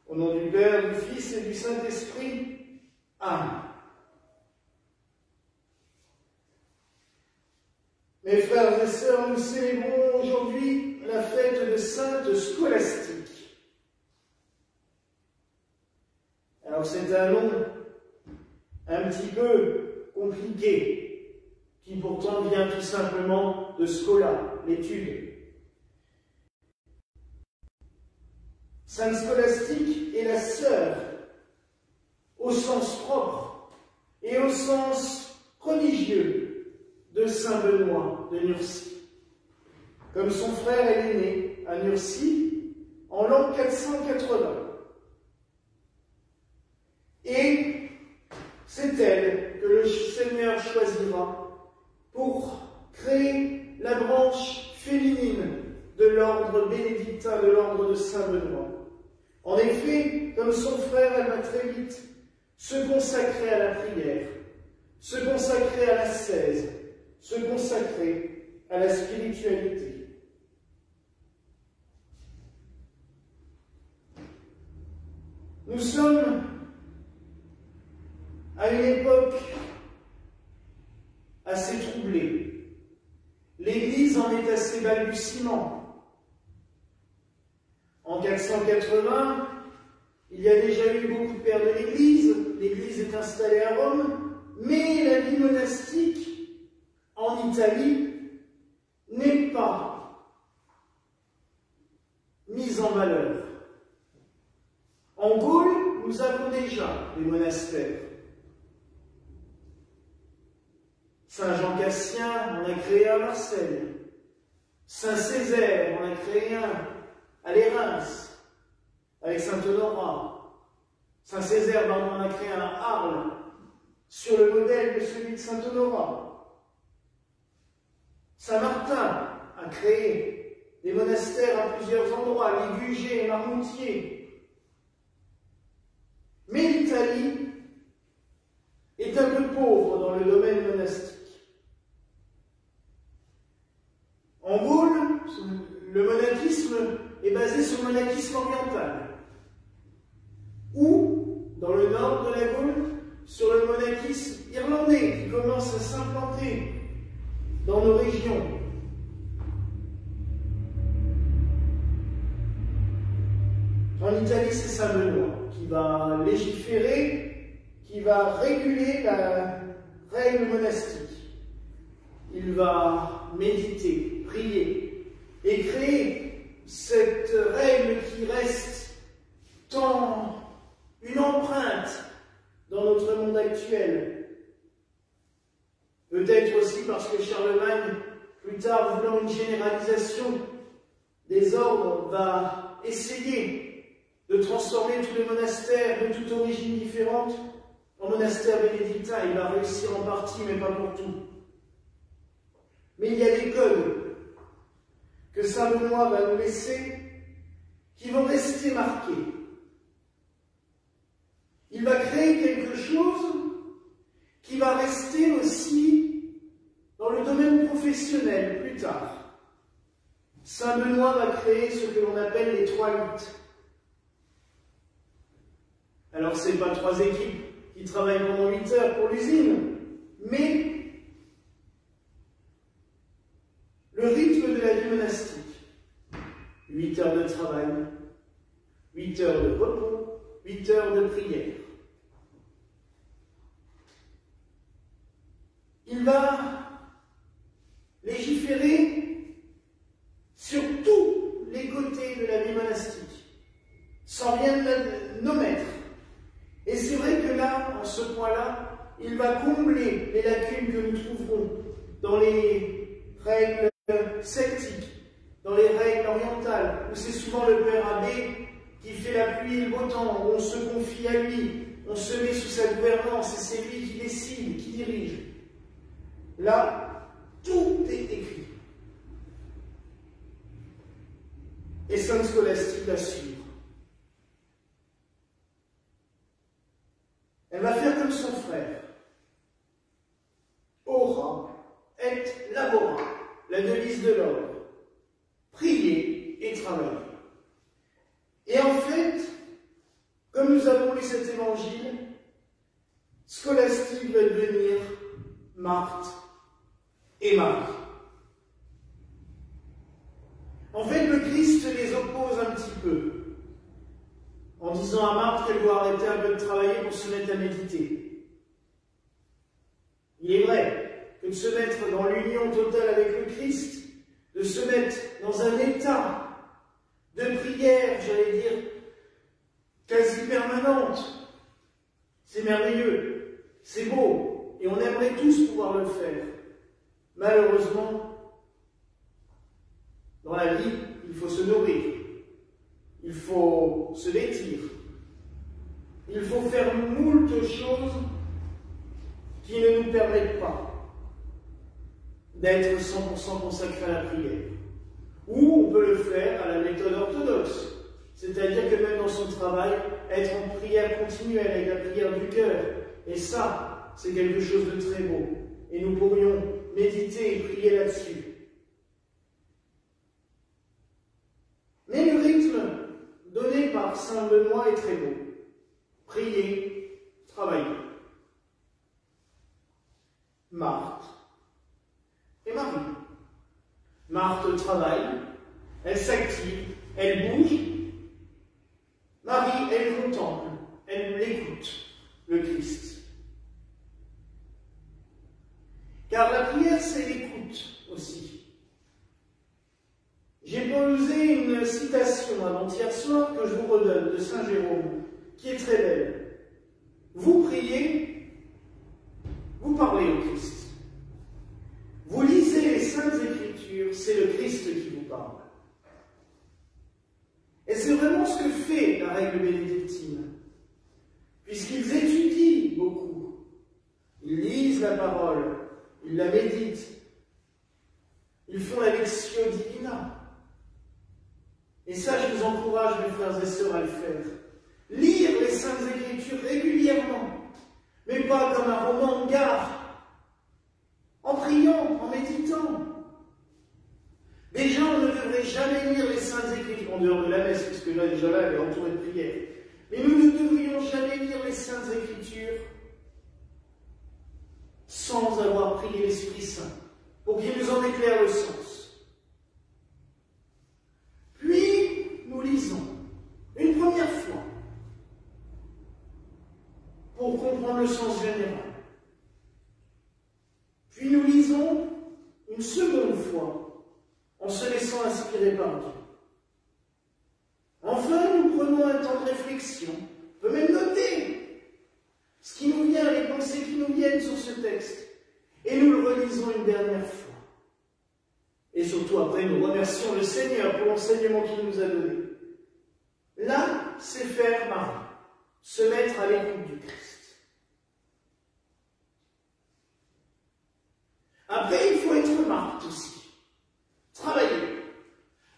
Au nom du Père, du Fils et du Saint-Esprit. Amen. Mes frères et sœurs, nous célébrons aujourd'hui la fête de Sainte Scolastique. Alors c'est un nom un petit peu compliqué, qui pourtant vient tout simplement de scola, l'étude. Sainte Scolastique est la sœur, au sens propre et au sens religieux, de Saint Benoît de Nursie. Comme son frère, elle est née à Nursie en l'an 480. Et c'est elle que le Seigneur choisira pour créer la branche féminine de l'ordre bénédictin, de l'ordre de Saint Benoît. En effet, comme son frère, elle va très vite se consacrer à la prière, se consacrer à l'ascèse, se consacrer à la spiritualité. Nous sommes à une époque assez troublée. L'Église en est à ses balbutiements. En 480, il y a déjà eu beaucoup de pères de l'Église. L'Église est installée à Rome, mais la vie monastique en Italie n'est pas mise en valeur. En Gaule, nous avons déjà des monastères. Saint Jean Cassien en a créé à Marseille. Saint Césaire en a créé un à Lérins, avec Saint Honorat. Saint Césaire en a créé un à Arles, sur le modèle de celui de Saint Honorat. Saint Martin a créé des monastères à plusieurs endroits, Ligugé et Marmoutier. Mais l'Italie est un peu pauvre dans le domaine monastique. En Gaule, le monachisme est basé sur le monachisme oriental. Ou, dans le nord de la Gaule, sur le monachisme irlandais qui commence à s'implanter dans nos régions. En Italie, c'est Saint Benoît qui va légiférer, qui va réguler la règle monastique. Il va méditer, prier et créer cette règle qui reste tant une empreinte dans notre monde actuel. Peut-être aussi parce que Charlemagne, plus tard voulant une généralisation des ordres, va essayer de transformer tous les monastères de toute origine différente en monastères bénédictins. Il va réussir en partie, mais pas pour tout. Mais il y a des codes que Saint Benoît va nous laisser qui vont rester marqués. Il va créer quelque chose qui va rester aussi dans le domaine professionnel plus tard. Saint Benoît va créer ce que l'on appelle les 3 luttes. Alors, ce n'est pas 3 équipes qui travaillent pendant 8 heures pour l'usine, mais le rythme de la vie monastique. 8 heures de travail, 8 heures de repos, 8 heures de prière. Il va légiférer sur tous les côtés de la vie monastique, sans rien omettre. Et c'est vrai que là, en ce point-là, il va combler les lacunes que nous trouverons dans les règles celtiques, dans les règles orientales, où c'est souvent le père abbé qui fait la pluie et le beau temps, où on se confie à lui, on se met sous sa gouvernance, et c'est lui qui décide, qui dirige. Là, tout est écrit. Et Sainte Scolastique l'assure. Elle va faire comme son frère. Ora et labora, la devise de l'ordre. Prier et travailler. Et en fait, cet évangile, Scolastique va devenir Marthe et Marie. En fait, le Christ les oppose un petit peu, en disant à Marthe qu'elle doit arrêter un peu de travailler pour se mettre à méditer. Il est vrai que de se mettre dans l'union totale avec le Christ, de se mettre dans un état de prière, j'allais dire, quasi permanente, c'est merveilleux, c'est beau, et on aimerait tous pouvoir le faire. Malheureusement, dans la vie, il faut se nourrir, il faut se vêtir, il faut faire moult choses qui ne nous permettent pas d'être 100% consacrés à la prière. Ou on peut le faire à la méthode orthodoxe, c'est-à-dire que même dans son travail, être en prière continuelle avec la prière du cœur. Et ça, c'est quelque chose de très beau. Et nous pourrions méditer et prier là-dessus. Mais le rythme donné par saint Benoît est très beau. Prier, travailler. Marthe et Marie. Marthe travaille, elle s'active, elle bouge. Marie, elle contemple, elle écoute le Christ. Car la prière, c'est l'écoute aussi. J'ai posé une citation avant-hier soir que je vous redonne de saint Jérôme, qui est très belle. Vous priez, vous parlez au Christ. Vous lisez les Saintes Écritures, c'est le Christ qui vous parle. Et c'est vraiment ce que fait la règle bénédictine, puisqu'ils étudient beaucoup, ils lisent la parole, ils la méditent, ils font la lectio divina. Et ça, je vous encourage, mes frères et sœurs, à le faire. Lire les Saintes Écritures régulièrement, mais pas comme un roman de gare, en priant, en méditant. Déjà, on ne devrait jamais lire les Saintes Écritures, en dehors de la messe, puisque là, déjà là, elle est entourée de prières. Mais nous ne devrions jamais lire les Saintes Écritures sans avoir prié l'Esprit Saint, pour qu'il nous en éclaire le sens. Puis, nous lisons une première fois, pour comprendre le sens général. Puis nous lisons une seconde fois, en se laissant inspirer par Dieu. Enfin, nous prenons un temps de réflexion. On peut même noter ce qui nous vient, les pensées qui nous viennent sur ce texte. Et nous le relisons une dernière fois. Et surtout, après, nous remercions le Seigneur pour l'enseignement qu'il nous a donné. Là, c'est faire Marie, se mettre à l'écoute du Christ. Après, il faut être Marthe aussi. Travailler.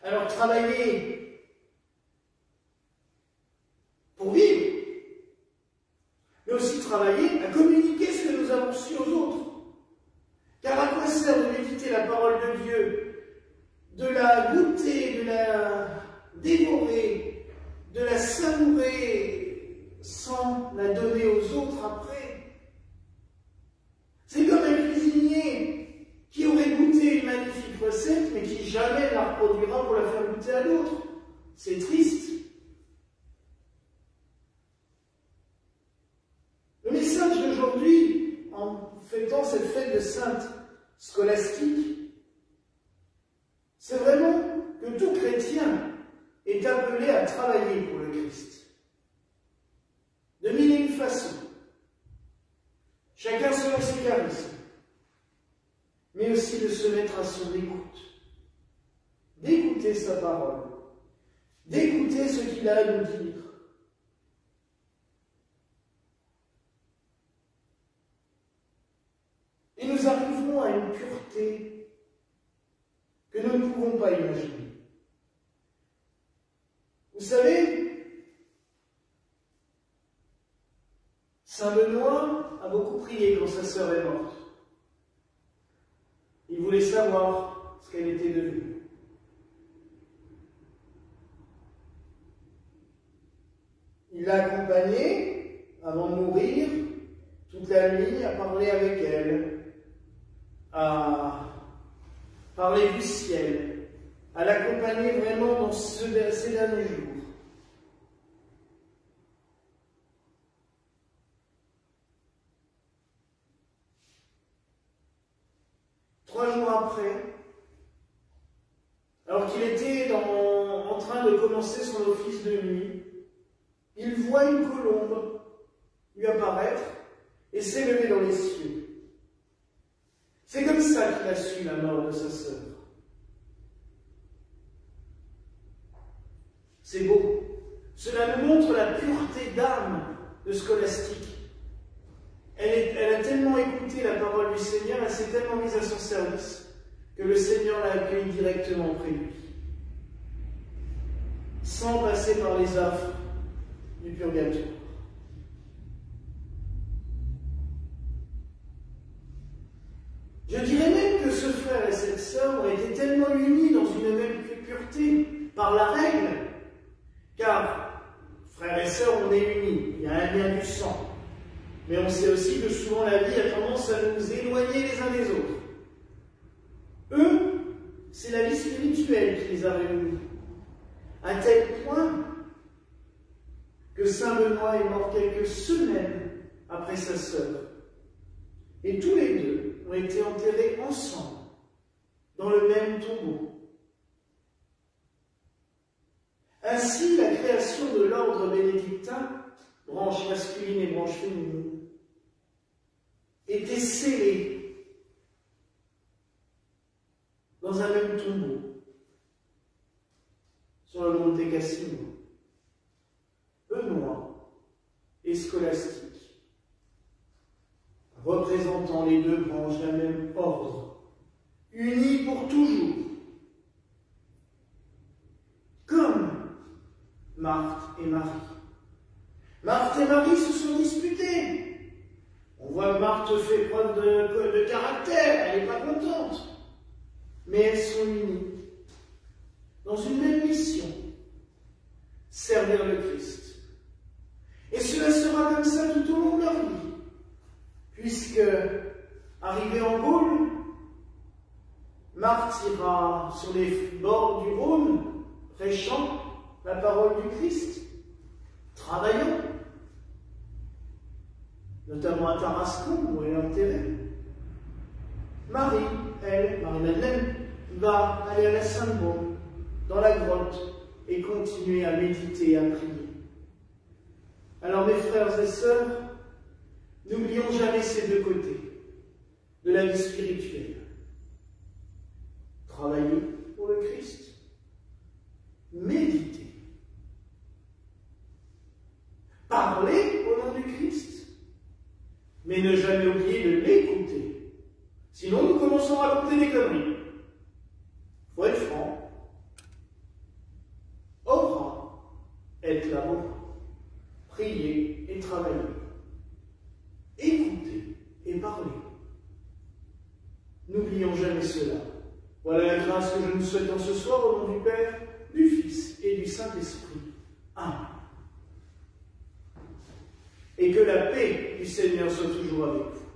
Alors, travailler pour vivre, mais aussi travailler à communiquer ce que nous avons su aux autres. Car à quoi sert de méditer la parole de Dieu, de la goûter, de la dévorer, de la savourer sans la donner aux autres après? C'est comme un cuisinier qui aurait goûté une magnifique recette, mais qui jamais la reproduira pour la faire goûter à d'autres. C'est triste. Le message d'aujourd'hui, en fêtant cette fête de Sainte Scolastique, c'est vraiment que tout chrétien est appelé à travailler pour le Christ. De mille et une façons. Chacun selon ses charismes. Mais aussi de se mettre à son écoute. D'écouter sa parole. D'écouter ce qu'il a à nous dire. Et nous arriverons à une pureté que nous ne pouvons pas imaginer. Vous savez, saint Benoît a beaucoup prié quand sa sœur est morte. Il voulait savoir ce qu'elle était devenue. Il l'a accompagnée avant de mourir, toute la nuit, à parler avec elle, à parler du ciel, à l'accompagner vraiment dans ces derniers jours. Trois jours après, alors qu'il était en train de commencer son office de nuit, il voit une colombe lui apparaître et s'élever dans les cieux. C'est comme ça qu'il a su la mort de sa sœur. C'est beau. Cela nous montre la pureté d'âme de Scolastique. Elle a tellement écouté la parole du Seigneur, elle s'est tellement mise à son service, que le Seigneur l'a accueillie directement auprès de lui, sans passer par les affres du purgatoire. Je dirais même que ce frère et cette sœur ont été tellement unis dans une même pureté par la règle, car frères et sœurs, on est unis, il y a un lien du sang. Mais on sait aussi que souvent la vie a tendance à nous éloigner les uns des autres. Eux, c'est la vie spirituelle qui les a réunis, à tel point que saint Benoît est mort quelques semaines après sa sœur. Et tous les deux ont été enterrés ensemble, dans le même tombeau. Ainsi, la création de l'ordre bénédictin, branche masculine et branche féminine, était scellée dans un même tombeau, sur le Monte Cassino. Benoît et Scolastique, représentant les deux branches d'un même ordre, unis pour toujours, comme Marthe et Marie. Marthe et Marie se sont disputés. On voit que Marthe fait preuve de caractère, elle n'est pas contente. Mais elles sont unies dans une même mission, servir le Christ. Et cela sera comme ça tout au long de leur vie, puisque, arrivée en Gaule, Marthe ira sur les bords du Rhône, prêchant la parole du Christ, travaillant, notamment à Tarascon, où elle est enterrée. Marie, elle, Marie-Madeleine, va aller à la Sainte-Baume, dans la grotte, et continuer à méditer et à prier. Alors mes frères et sœurs, n'oublions jamais ces deux côtés de la vie spirituelle. Travailler pour le Christ, méditer, parler au nom du Christ, mais ne jamais oublier de l'écouter. Sinon, nous commençons à raconter des conneries. Il faut être franc. Ora et labora. Prier et travailler. Écouter et parler. N'oublions jamais cela. Voilà la grâce que je nous souhaite en ce soir au nom du Père, du Fils et du Saint-Esprit. Amen. Et que la paix du Seigneur soit toujours avec vous.